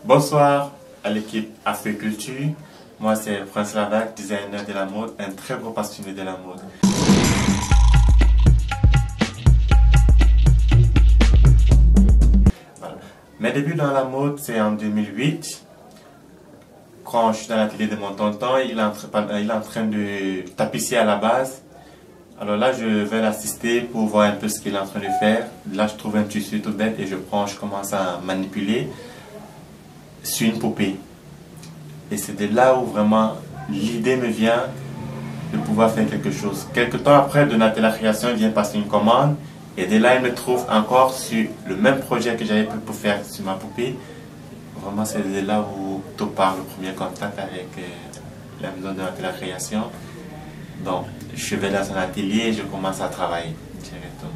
Bonsoir à l'équipe Africulture. Moi, c'est Prince Lavac, designer de la mode, un très gros passionné de la mode. Voilà. Mes débuts dans la mode, c'est en 2008. Quand je suis dans l'atelier de mon tonton, il est en train de tapisser à la base. Alors là, je vais l'assister pour voir un peu ce qu'il est en train de faire. Là, je trouve un tissu tout bête et je commence à manipuler sur une poupée. Et c'est de là où vraiment l'idée me vient de pouvoir faire quelque chose. Quelque temps après, Donatella Création, il vient passer une commande. Et de là, il me trouve encore sur le même projet que j'avais pour faire sur ma poupée. Vraiment, c'est de là où tout part le premier contact avec la maison de Donatella Création. Donc, je vais dans un atelier et je commence à travailler directement.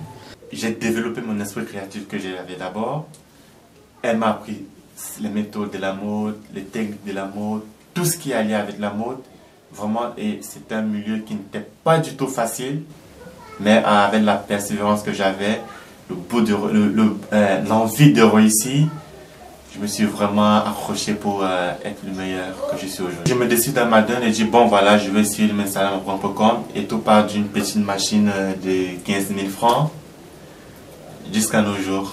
J'ai développé mon esprit créatif que j'avais d'abord. Elle m'a appris les méthodes de la mode, les techniques de la mode, tout ce qui est lié avec la mode. Vraiment, et c'est un milieu qui n'était pas du tout facile, mais avec la persévérance que j'avais, l'envie de réussir, je me suis vraiment accroché pour être le meilleur que je suis aujourd'hui. Je me décide à Madone et dis bon voilà, je vais essayer de m'installer à mon propre compte, et tout part d'une petite machine de 15 000 francs jusqu'à nos jours.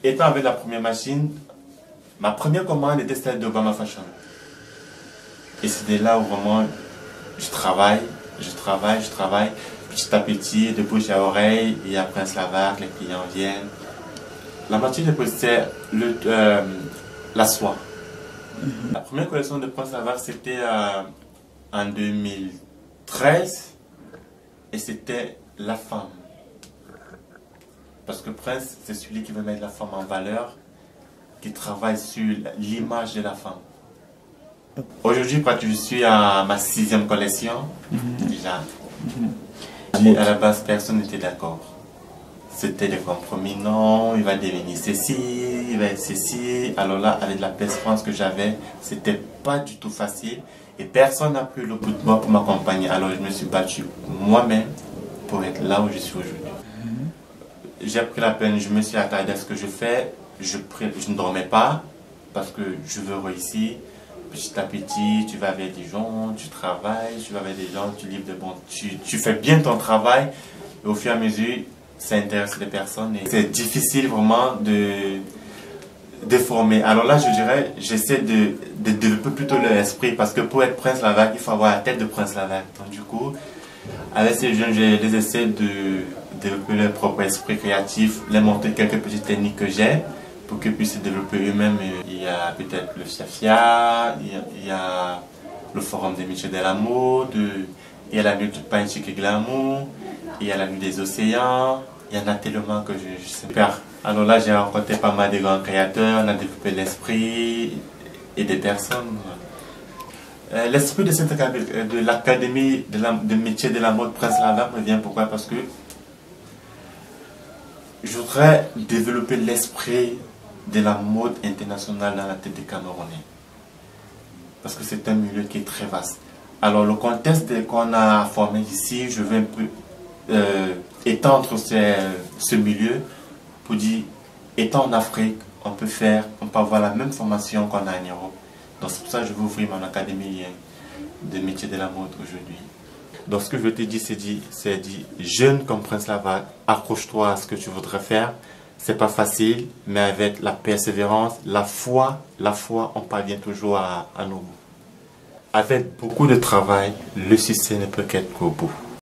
Étant avec la première machine, ma première commande était celle d'Obama Fashion. Et c'est de là où vraiment je travaille, petit à petit, de bouche à oreille, et après Prince Lavac, les clients viennent. La moitié de c'est la soie. La première collection de Prince Lavac, c'était en 2013, et c'était la femme. Parce que Prince, c'est celui qui veut mettre la femme en valeur, qui travaille sur l'image de la femme. Aujourd'hui, je suis à ma 6e collection, déjà. Et à la base, personne n'était d'accord. C'était des compromis, non, il va devenir ceci, il va être ceci. Alors là, avec la persévérance que j'avais, c'était pas du tout facile. Et personne n'a pris le bout de moi pour m'accompagner. Alors je me suis battu moi-même pour être là où je suis aujourd'hui. J'ai pris la peine, je me suis attardé à ce que je fais. Je ne dormais pas parce que je veux réussir. Petit à petit, tu vas avec des gens, tu travailles, tu vas avec des gens, tu livres de bons, tu fais bien ton travail. Et au fur et à mesure, ça intéresse les personnes. Et c'est difficile vraiment de former. Alors là, je dirais, j'essaie de développer plutôt leur esprit, parce que pour être Prince Lavac, il faut avoir la tête de Prince Lavac. Donc du coup, avec ces jeunes, je les essaie de développer leur propre esprit créatif, les montrer quelques petites techniques que j'ai, pour qu'ils puissent se développer eux-mêmes. Il y a peut-être le Safia, il y a le Forum des métiers de la mode, il y a la nuit du pain chic et glamour, il y a la nuit des océans, il y en a tellement que je sais pas. Alors là, j'ai rencontré pas mal de grands créateurs, on a développé l'esprit et des personnes. L'esprit de l'académie de métiers de la mode Prince Lavac me vient pourquoi? Parce que je voudrais développer l'esprit de la mode internationale dans la tête des Camerounais. Parce que c'est un milieu qui est très vaste. Alors le contexte qu'on a formé ici, je veux un peu étendre ce milieu pour dire, étant en Afrique, on peut avoir la même formation qu'on a en Europe. Donc c'est pour ça que je veux ouvrir mon académie de métiers de la mode aujourd'hui. Donc ce que je veux te dire, c'est dit, jeune comme Prince Lavac, accroche-toi à ce que tu voudrais faire. C'est pas facile, mais avec la persévérance, la foi, on parvient toujours à nos bouts. Avec beaucoup de travail, le succès ne peut qu'être qu'au bout.